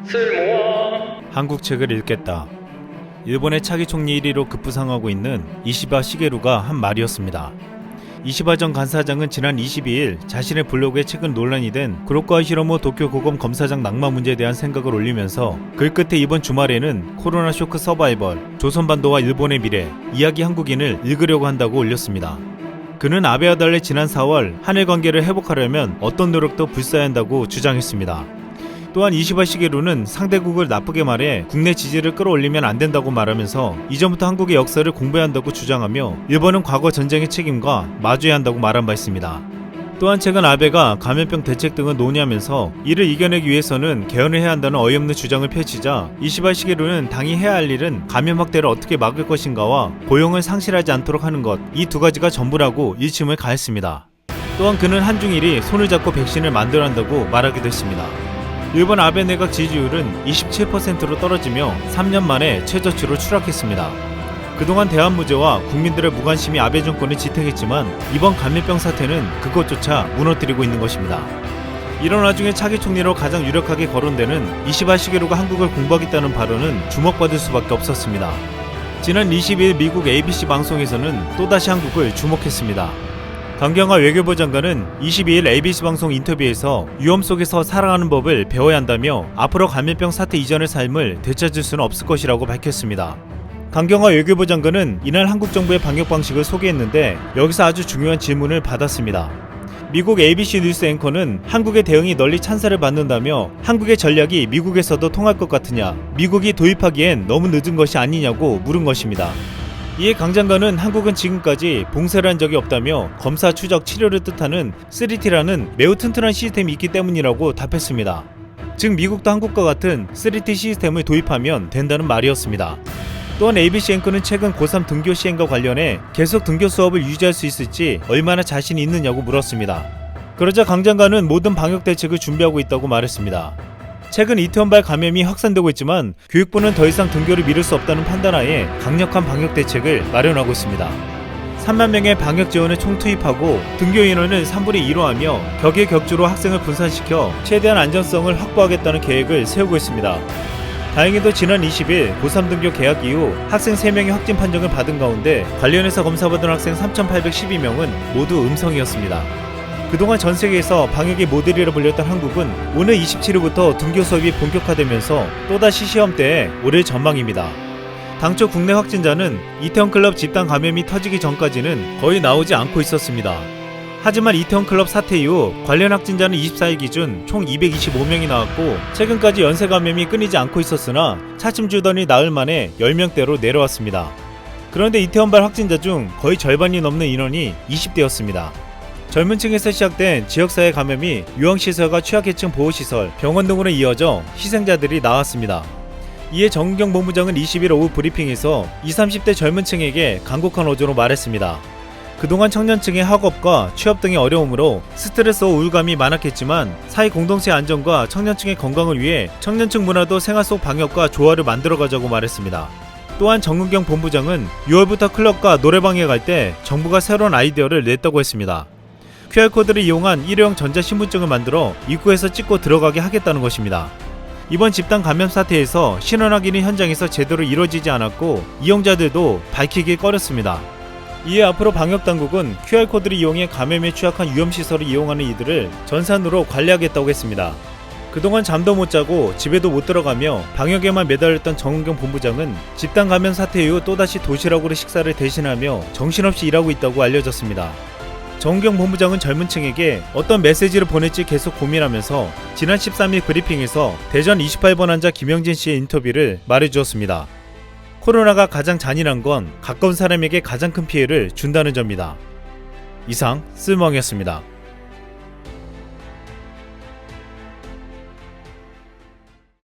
쓸모와 한국 책을 읽겠다. 일본의 차기 총리 1위로 급부상하고 있는 이시바 시게루가 한 말이었습니다. 이시바 전 간사장은 지난 22일 자신의 블로그에 최근 논란이 된 구로카와 히로모 도쿄고검 검사장 낙마 문제에 대한 생각을 올리면서 글 끝에 이번 주말에는 코로나 쇼크 서바이벌, 조선반도와 일본의 미래, 이야기 한국인을 읽으려고 한다고 올렸습니다. 그는 아베와 달리 지난 4월 한일 관계를 회복하려면 어떤 노력도 불사해야 한다고 주장했습니다. 또한 이시바 시게루는 상대국을 나쁘게 말해 국내 지지를 끌어올리면 안 된다고 말하면서 이전부터 한국의 역사를 공부해야 한다고 주장하며 일본은 과거 전쟁의 책임과 마주해야 한다고 말한 바 있습니다. 또한 최근 아베가 감염병 대책 등을 논의하면서 이를 이겨내기 위해서는 개헌을 해야 한다는 어이없는 주장을 펼치자 이시바 시게루는 당이 해야 할 일은 감염 확대를 어떻게 막을 것인가와 고용을 상실하지 않도록 하는 것, 이 두 가지가 전부라고 일침을 가했습니다. 또한 그는 한중일이 손을 잡고 백신을 만들어야 한다고 말하기도 했습니다. 일본 아베 내각 지지율은 27%로 떨어지며 3년 만에 최저치로 추락했습니다. 그동안 대한무제와 국민들의 무관심이 아베 정권을 지탱했지만 이번 감염병 사태는 그것조차 무너뜨리고 있는 것입니다. 이런 와중에 차기 총리로 가장 유력하게 거론되는 이시바 시게루가 한국을 공부하겠다는 발언은 주목받을 수밖에 없었습니다. 지난 20일 미국 ABC 방송에서는 또다시 한국을 주목했습니다. 강경화 외교부 장관은 22일 ABC 방송 인터뷰에서 위험 속에서 살아가는 법을 배워야 한다며 앞으로 감염병 사태 이전의 삶을 되찾을 수는 없을 것이라고 밝혔습니다. 강경화 외교부 장관은 이날 한국 정부의 방역 방식을 소개했는데 여기서 아주 중요한 질문을 받았습니다. 미국 ABC 뉴스 앵커는 한국의 대응이 널리 찬사를 받는다며 한국의 전략이 미국에서도 통할 것 같으냐, 미국이 도입하기엔 너무 늦은 것이 아니냐고 물은 것입니다. 이에 강 장관은 한국은 지금까지 봉쇄를 한 적이 없다며 검사, 추적, 치료를 뜻하는 3T라는 매우 튼튼한 시스템이 있기 때문이라고 답했습니다. 즉 미국도 한국과 같은 3T 시스템을 도입하면 된다는 말이었습니다. 또한 ABC 앵커는 최근 고3 등교 시행과 관련해 계속 등교 수업을 유지할 수 있을지 얼마나 자신이 있느냐고 물었습니다. 그러자 강 장관은 모든 방역 대책을 준비하고 있다고 말했습니다. 최근 이태원발 감염이 확산되고 있지만 교육부는 더 이상 등교를 미룰 수 없다는 판단하에 강력한 방역 대책을 마련하고 있습니다. 3만 명의 방역 지원을 총투입하고 등교 인원을 3분의 2로 하며 격일격주로 학생을 분산시켜 최대한 안전성을 확보하겠다는 계획을 세우고 있습니다. 다행히도 지난 20일 고3 등교 개학 이후 학생 3명이 확진 판정을 받은 가운데 관련해서 검사받은 학생 3,812명은 모두 음성이었습니다. 그동안 전 세계에서 방역의 모델이라 불렸던 한국은 오늘 27일부터 등교 수업이 본격화되면서 또다시 시험대에 오를 전망입니다. 당초 국내 확진자는 이태원클럽 집단 감염이 터지기 전까지는 거의 나오지 않고 있었습니다. 하지만 이태원클럽 사태 이후 관련 확진자는 24일 기준 총 225명이 나왔고 최근까지 연쇄 감염이 끊이지 않고 있었으나 차츰 주더니 나흘 만에 10명대로 내려왔습니다. 그런데 이태원발 확진자 중 거의 절반이 넘는 인원이 20대였습니다. 젊은 층에서 시작된 지역사회 감염이 유흥시설과 취약계층 보호시설, 병원 등으로 이어져 희생자들이 나왔습니다. 이에 정은경 본부장은 20일 오후 브리핑에서 20, 30대 젊은 층에게 간곡한 어조로 말했습니다. 그동안 청년층의 학업과 취업 등의 어려움으로 스트레스와 우울감이 많았겠지만 사회 공동체의 안전과 청년층의 건강을 위해 청년층 문화도 생활 속 방역과 조화를 만들어가자고 말했습니다. 또한 정은경 본부장은 6월부터 클럽과 노래방에 갈 때 정부가 새로운 아이디어를 냈다고 했습니다. QR코드를 이용한 일회용 전자신분증을 만들어 입구에서 찍고 들어가게 하겠다는 것입니다. 이번 집단 감염 사태에서 신원 확인이 현장에서 제대로 이루어지지 않았고 이용자들도 밝히기 꺼렸습니다. 이에 앞으로 방역당국은 QR코드를 이용해 감염에 취약한 위험시설을 이용하는 이들을 전산으로 관리하겠다고 했습니다. 그동안 잠도 못 자고 집에도 못 들어가며 방역에만 매달렸던 정은경 본부장은 집단 감염 사태 이후 또다시 도시락으로 식사를 대신하며 정신없이 일하고 있다고 알려졌습니다. 정은경 본부장은 젊은 층에게 어떤 메시지를 보낼지 계속 고민하면서 지난 13일 브리핑에서 대전 28번 환자 김영진 씨의 인터뷰를 말해주었습니다. 코로나가 가장 잔인한 건 가까운 사람에게 가장 큰 피해를 준다는 점입니다. 이상 쓸멍이었습니다.